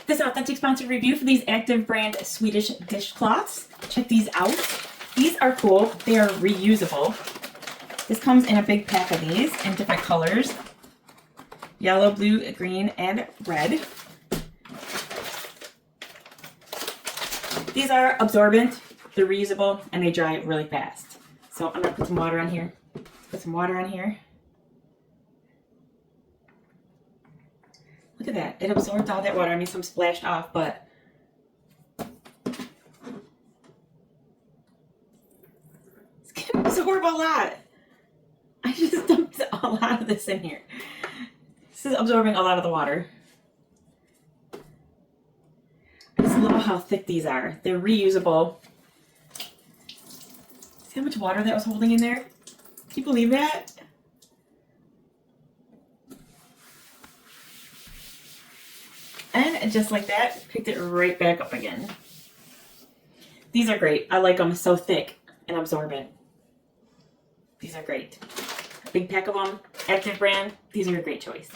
This authentic sponsored review for these Active brand Swedish dish cloths. Check these out. These are cool. They are reusable. This comes in a big pack of these in different colors. Yellow, blue, green, and red. These are absorbent, they're reusable, and they dry really fast. So I'm gonna put some water on here. Put some water on here. Look at that, it absorbed all that water. I mean, some splashed off, but it's gonna absorb a lot. I just dumped a lot of this in here. This is absorbing a lot of the water. I just love how thick these are. They're reusable. See how much water that was holding in there? Can you believe that? And just like that, picked it right back up again. These are great. I like them so thick and absorbent. These are great. A big pack of them, Active brand. These are a great choice.